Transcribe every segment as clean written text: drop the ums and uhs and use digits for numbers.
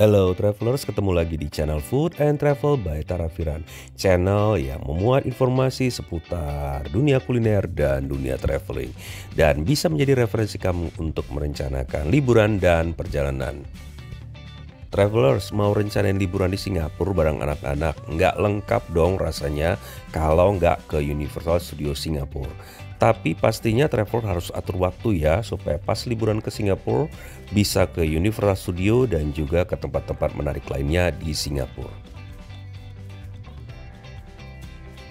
Halo Travelers, ketemu lagi di channel Food and Travel by Tarafiran. Channel yang memuat informasi seputar dunia kuliner dan dunia traveling, dan bisa menjadi referensi kamu untuk merencanakan liburan dan perjalanan. Travelers, mau rencanain liburan di Singapura bareng anak-anak? Nggak lengkap dong rasanya kalau nggak ke Universal Studio Singapura. Tapi pastinya traveler harus atur waktu ya, supaya pas liburan ke Singapura bisa ke Universal Studio dan juga ke tempat-tempat menarik lainnya di Singapura.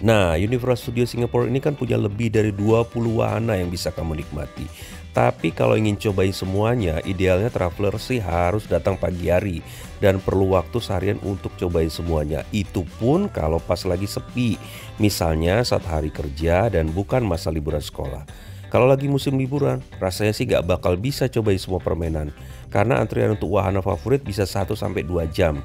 Nah, Universal Studio Singapura ini kan punya lebih dari 20 wahana yang bisa kamu nikmati. Tapi kalau ingin cobain semuanya, idealnya traveler sih harus datang pagi hari dan perlu waktu seharian untuk cobain semuanya. Itu pun kalau pas lagi sepi, misalnya saat hari kerja dan bukan masa liburan sekolah. Kalau lagi musim liburan, rasanya sih gak bakal bisa cobain semua permainan, karena antrian untuk wahana favorit bisa 1-2 jam.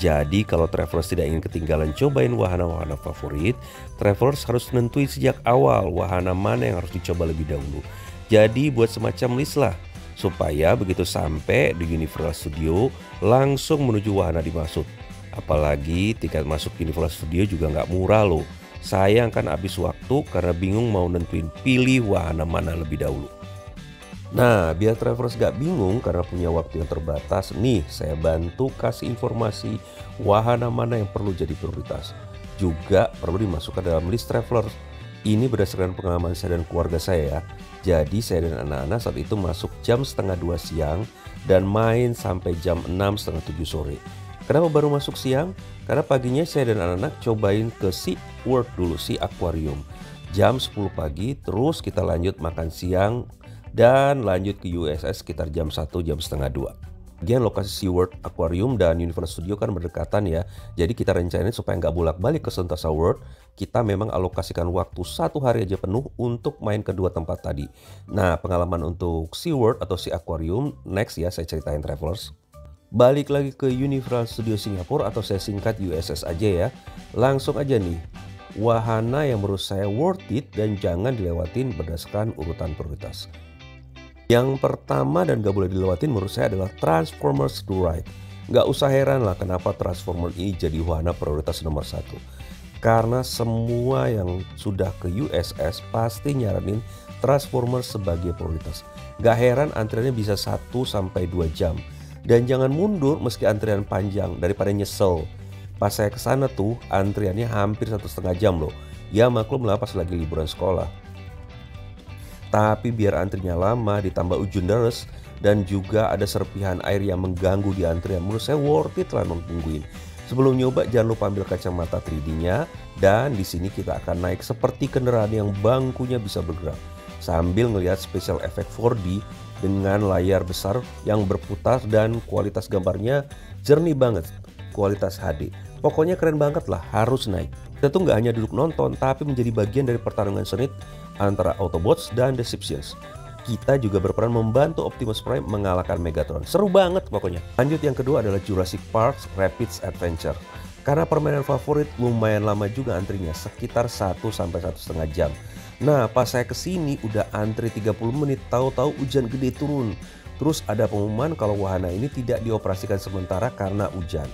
Jadi kalau travelers tidak ingin ketinggalan cobain wahana-wahana favorit, travelers harus nentuin sejak awal wahana mana yang harus dicoba lebih dahulu. Jadi buat semacam list lah, supaya begitu sampai di Universal Studio langsung menuju wahana dimaksud. Apalagi tiket masuk Universal Studio juga nggak murah loh. Sayang kan habis waktu karena bingung mau nentuin pilih wahana mana lebih dahulu. Nah, biar travelers gak bingung karena punya waktu yang terbatas, nih saya bantu kasih informasi wahana mana yang perlu jadi prioritas. Juga perlu dimasukkan dalam list travelers. Ini berdasarkan pengalaman saya dan keluarga saya ya. Jadi saya dan anak-anak saat itu masuk jam setengah 2 siang dan main sampai jam 6 setengah 7 sore. Kenapa baru masuk siang? Karena paginya saya dan anak-anak cobain ke Sea World dulu, Sea Aquarium. Jam 10 pagi terus kita lanjut makan siang dan lanjut ke USS sekitar jam 1 jam setengah 2. Bagian lokasi SeaWorld Aquarium dan Universal Studio kan berdekatan ya. Jadi kita rencanain supaya nggak bolak-balik ke Sentosa World. Kita memang alokasikan waktu 1 hari aja penuh untuk main kedua tempat tadi. Nah, pengalaman untuk SeaWorld atau Sea Aquarium next ya saya ceritain travelers. Balik lagi ke Universal Studio Singapura atau saya singkat USS aja ya. Langsung aja nih. Wahana yang menurut saya worth it dan jangan dilewatin berdasarkan urutan prioritas. Yang pertama dan gak boleh dilewatin menurut saya adalah Transformers The Ride. Gak usah heran lah kenapa Transformers ini jadi wahana prioritas nomor 1. Karena semua yang sudah ke USS pasti nyaranin Transformers sebagai prioritas. Gak heran antriannya bisa 1-2 jam. Dan jangan mundur meski antrian panjang daripada nyesel. Pas saya kesana tuh antriannya hampir 1,5 jam loh. Ya maklum lah pas lagi liburan sekolah. Tapi biar antrinya lama ditambah hujan deras dan juga ada serpihan air yang mengganggu di antrian, menurut saya worth it lah nungguin. Sebelum nyoba jangan lupa ambil kacamata 3D-nya dan di sini kita akan naik seperti kendaraan yang bangkunya bisa bergerak sambil ngelihat special effect 4D dengan layar besar yang berputar dan kualitas gambarnya jernih banget, kualitas HD. Pokoknya keren banget lah, harus naik. Kita tuh nggak hanya duduk nonton tapi menjadi bagian dari pertarungan sengit antara Autobots dan Deceptions. Kita juga berperan membantu Optimus Prime mengalahkan Megatron. Seru banget pokoknya. Lanjut yang kedua adalah Jurassic Park Rapids Adventure. Karena permainan favorit lumayan lama juga antrinya, sekitar 1-1,5 jam. Nah, pas saya kesini udah antri 30 menit, tahu-tahu hujan gede turun. Terus ada pengumuman kalau wahana ini tidak dioperasikan sementara karena hujan.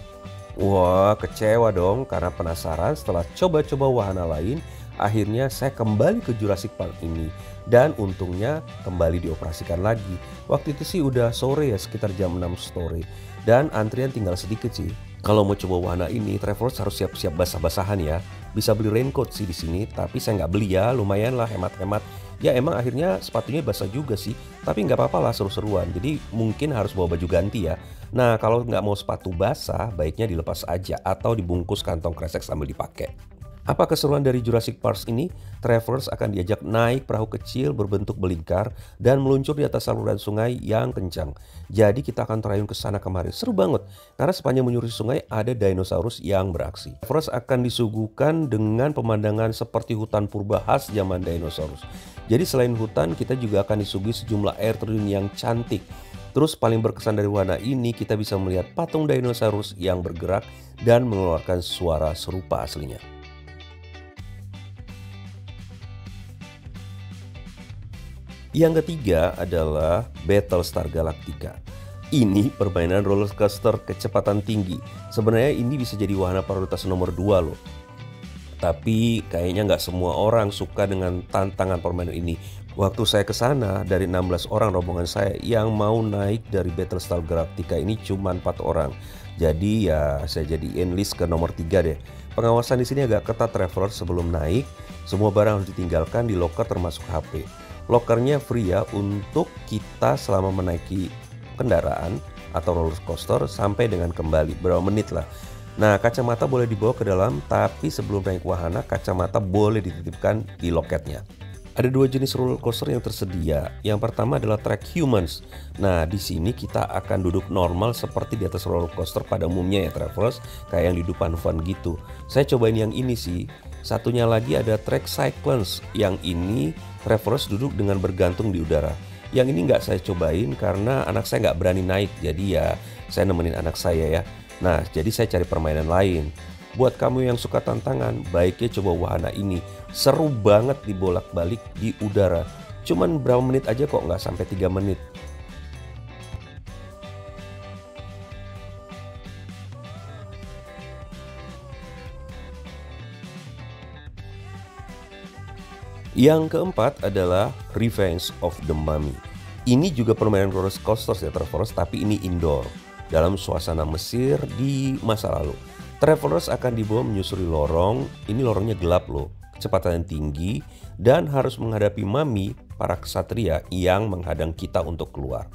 Wah, kecewa dong karena penasaran setelah coba-coba wahana lain. Akhirnya saya kembali ke Jurassic Park ini dan untungnya kembali dioperasikan lagi. Waktu itu sih udah sore ya, sekitar jam 6 sore dan antrian tinggal sedikit sih. Kalau mau coba wahana ini, travelers harus siap-siap basah-basahan ya. Bisa beli raincoat sih di sini, tapi saya nggak beli ya, lumayan lah hemat-hemat. Ya emang akhirnya sepatunya basah juga sih, tapi nggak apa-apa lah, seru-seruan. Jadi mungkin harus bawa baju ganti ya. Nah kalau nggak mau sepatu basah, baiknya dilepas aja atau dibungkus kantong kresek sambil dipakai. Apa keseruan dari Jurassic Park ini? Travelers akan diajak naik perahu kecil berbentuk belingkar dan meluncur di atas saluran sungai yang kencang. Jadi kita akan terayun ke sana kemari. Seru banget karena sepanjang menyusuri sungai ada dinosaurus yang beraksi. Travelers akan disuguhkan dengan pemandangan seperti hutan purba khas zaman dinosaurus. Jadi selain hutan, kita juga akan disuguhi sejumlah air terjun yang cantik. Terus paling berkesan dari wahana ini kita bisa melihat patung dinosaurus yang bergerak dan mengeluarkan suara serupa aslinya. Yang ketiga adalah Battlestar Galactica. Ini permainan roller coaster kecepatan tinggi. Sebenarnya ini bisa jadi wahana prioritas nomor 2 loh. Tapi kayaknya nggak semua orang suka dengan tantangan permainan ini. Waktu saya ke sana, dari 16 orang rombongan saya yang mau naik dari Battlestar Galactica ini cuma 4 orang. Jadi ya saya jadiin list ke nomor 3 deh. Pengawasan di sini agak ketat traveler sebelum naik. Semua barang harus ditinggalkan di loker termasuk HP. Lokernya free ya untuk kita selama menaiki kendaraan atau roller coaster sampai dengan kembali berapa menit lah. Nah, kacamata boleh dibawa ke dalam, tapi sebelum naik wahana, kacamata boleh dititipkan di loketnya. Ada dua jenis roller coaster yang tersedia. Yang pertama adalah track humans. Nah, di sini kita akan duduk normal seperti di atas roller coaster pada umumnya ya travelers, kayak yang di Dufan Fun gitu. Saya cobain yang ini sih. Satunya lagi ada track cyclones. Yang ini travelers duduk dengan bergantung di udara. Yang ini nggak saya cobain karena anak saya nggak berani naik, jadi ya saya nemenin anak saya ya. Nah, jadi saya cari permainan lain. Buat kamu yang suka tantangan, baiknya coba wahana ini. Seru banget dibolak-balik di udara. Cuman berapa menit aja kok, nggak sampai 3 menit. Yang keempat adalah Revenge of the Mummy. Ini juga permainan roller coaster ya travelers, tapi ini indoor dalam suasana Mesir di masa lalu. Travelers akan dibawa menyusuri lorong. Ini lorongnya gelap loh, kecepatan tinggi, dan harus menghadapi mami para ksatria yang menghadang kita untuk keluar.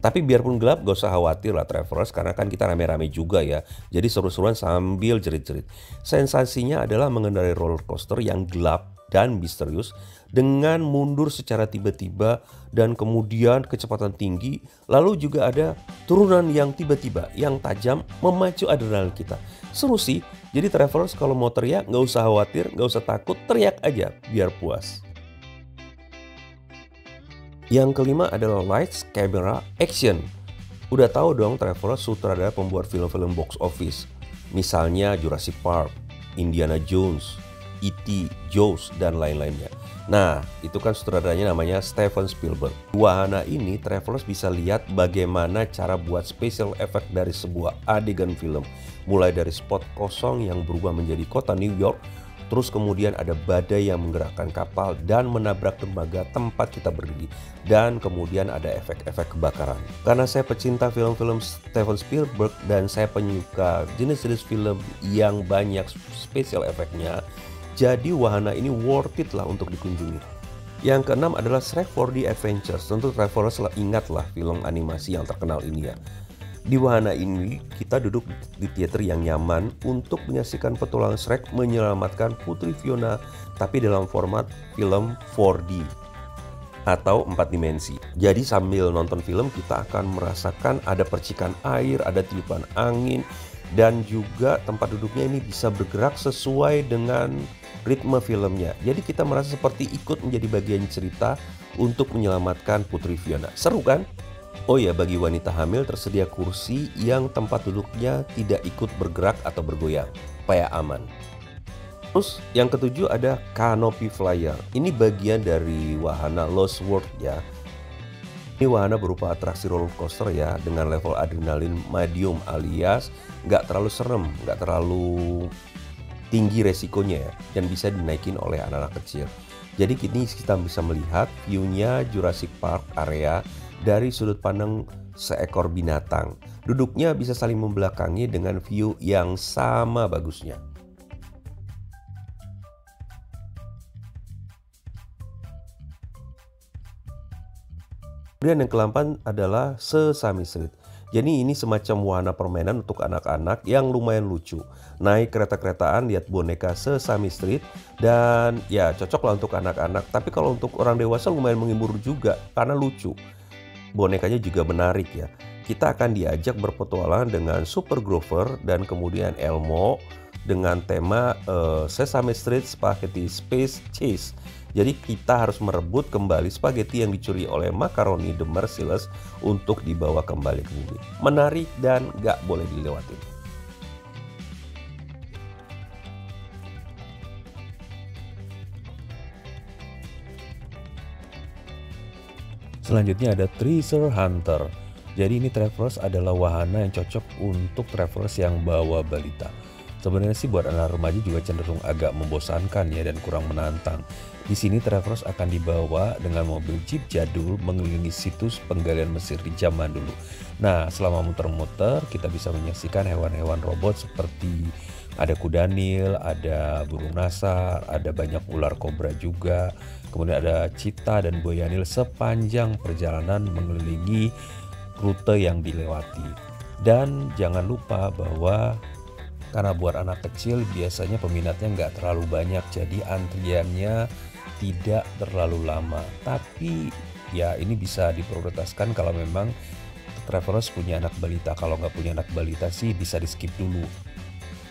Tapi biarpun gelap gak usah khawatir lah travelers, karena kan kita rame-rame juga ya. Jadi seru-seruan sambil jerit-jerit. Sensasinya adalah mengendarai roller coaster yang gelap dan misterius dengan mundur secara tiba-tiba dan kemudian kecepatan tinggi. Lalu juga ada turunan yang tiba-tiba yang tajam memacu adrenalin kita. Seru sih. Jadi travelers kalau mau teriak gak usah khawatir, gak usah takut, teriak aja biar puas. Yang kelima adalah Lights, Camera, Action. Udah tahu dong travelers sutradara pembuat film-film box office. Misalnya Jurassic Park, Indiana Jones, E.T., Jaws, dan lain-lainnya. Nah, itu kan sutradaranya namanya Steven Spielberg. Wahana ini travelers bisa lihat bagaimana cara buat special effect dari sebuah adegan film. Mulai dari spot kosong yang berubah menjadi kota New York, terus kemudian ada badai yang menggerakkan kapal dan menabrak dermaga tempat kita berdiri. Dan kemudian ada efek-efek kebakaran. Karena saya pecinta film-film Steven Spielberg dan saya penyuka jenis-jenis film yang banyak special efeknya, jadi wahana ini worth it lah untuk dikunjungi. Yang keenam adalah Shrek 4D Adventures. Tentu travelers ingatlah film animasi yang terkenal ini ya. Di wahana ini kita duduk di teater yang nyaman untuk menyaksikan petualangan Shrek menyelamatkan Putri Fiona, tapi dalam format film 4D atau 4 dimensi. Jadi sambil nonton film kita akan merasakan ada percikan air, ada tiupan angin, dan juga tempat duduknya ini bisa bergerak sesuai dengan ritme filmnya. Jadi kita merasa seperti ikut menjadi bagian cerita untuk menyelamatkan Putri Fiona. Seru kan? Oh ya, bagi wanita hamil tersedia kursi yang tempat duduknya tidak ikut bergerak atau bergoyang, supaya aman. Terus yang ketujuh ada Canopy Flyer. Ini bagian dari wahana Lost World ya. Ini wahana berupa atraksi roller coaster ya, dengan level adrenalin medium alias nggak terlalu serem, nggak terlalu tinggi resikonya ya, dan bisa dinaikin oleh anak-anak kecil. Jadi kini kita bisa melihat view-nya Jurassic Park area dari sudut pandang seekor binatang. Duduknya bisa saling membelakangi dengan view yang sama bagusnya. Kemudian yang ke-8 adalah Sesame Street. Jadi ini semacam wahana permainan untuk anak-anak yang lumayan lucu. Naik kereta-keretaan, lihat boneka Sesame Street, dan ya cocok lah untuk anak-anak. Tapi kalau untuk orang dewasa lumayan menghibur juga karena lucu. Bonekanya juga menarik ya. Kita akan diajak berpetualangan dengan Super Grover dan kemudian Elmo dengan tema Sesame Street Spaghetti Space Chase. Jadi kita harus merebut kembali spaghetti yang dicuri oleh Macaroni the Merciless untuk dibawa kembali ke bumi. Menarik dan gak boleh dilewatin. Selanjutnya ada Treasure Hunter. Jadi ini Travelers adalah wahana yang cocok untuk travelers yang bawa balita. Sebenarnya sih buat anak remaja juga cenderung agak membosankan ya dan kurang menantang. Di sini travelers akan dibawa dengan mobil jeep jadul mengelilingi situs penggalian Mesir di zaman dulu. Nah, selama muter-muter kita bisa menyaksikan hewan-hewan robot seperti ada kuda Nil, ada burung nasar, ada banyak ular kobra juga. Kemudian ada cheetah dan buaya Nil sepanjang perjalanan mengelilingi rute yang dilewati. Dan jangan lupa bahwa karena buat anak kecil biasanya peminatnya nggak terlalu banyak, jadi antriannya tidak terlalu lama. Tapi ya ini bisa diprioritaskan kalau memang travelers punya anak balita. Kalau nggak punya anak balita sih bisa di skip dulu.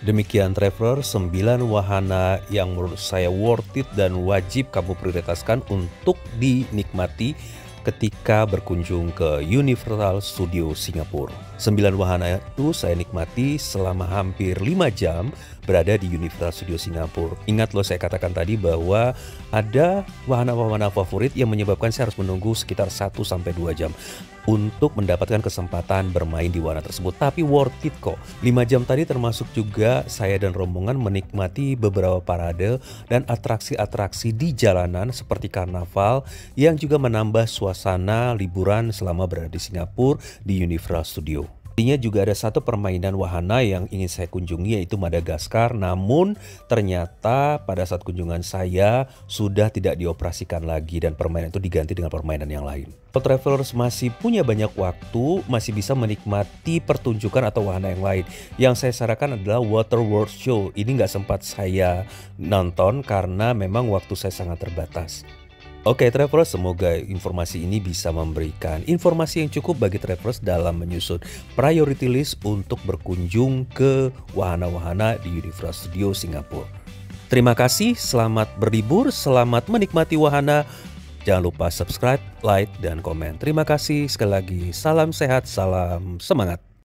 Demikian Traveler 9 wahana yang menurut saya worth it dan wajib kamu prioritaskan untuk dinikmati ketika berkunjung ke Universal Studio Singapura. 9 wahana itu saya nikmati selama hampir 5 jam berada di Universal Studio Singapura. Ingat loh, saya katakan tadi bahwa ada wahana-wahana favorit yang menyebabkan saya harus menunggu sekitar 1-2 jam untuk mendapatkan kesempatan bermain di wahana tersebut. Tapi worth it kok. 5 jam tadi termasuk juga saya dan rombongan menikmati beberapa parade dan atraksi-atraksi di jalanan seperti karnaval yang juga menambah suasana liburan selama berada di Singapura di Universal Studio. Artinya juga ada satu permainan wahana yang ingin saya kunjungi, yaitu Madagaskar. Namun ternyata pada saat kunjungan saya sudah tidak dioperasikan lagi dan permainan itu diganti dengan permainan yang lain. Kalau travelers masih punya banyak waktu, masih bisa menikmati pertunjukan atau wahana yang lain. Yang saya sarankan adalah Water World Show. Ini nggak sempat saya nonton karena memang waktu saya sangat terbatas. Oke travelers, semoga informasi ini bisa memberikan informasi yang cukup bagi travelers dalam menyusun priority list untuk berkunjung ke wahana-wahana di Universal Studio Singapura. Terima kasih, selamat berlibur, selamat menikmati wahana. Jangan lupa subscribe, like, dan komen. Terima kasih sekali lagi. Salam sehat, salam semangat.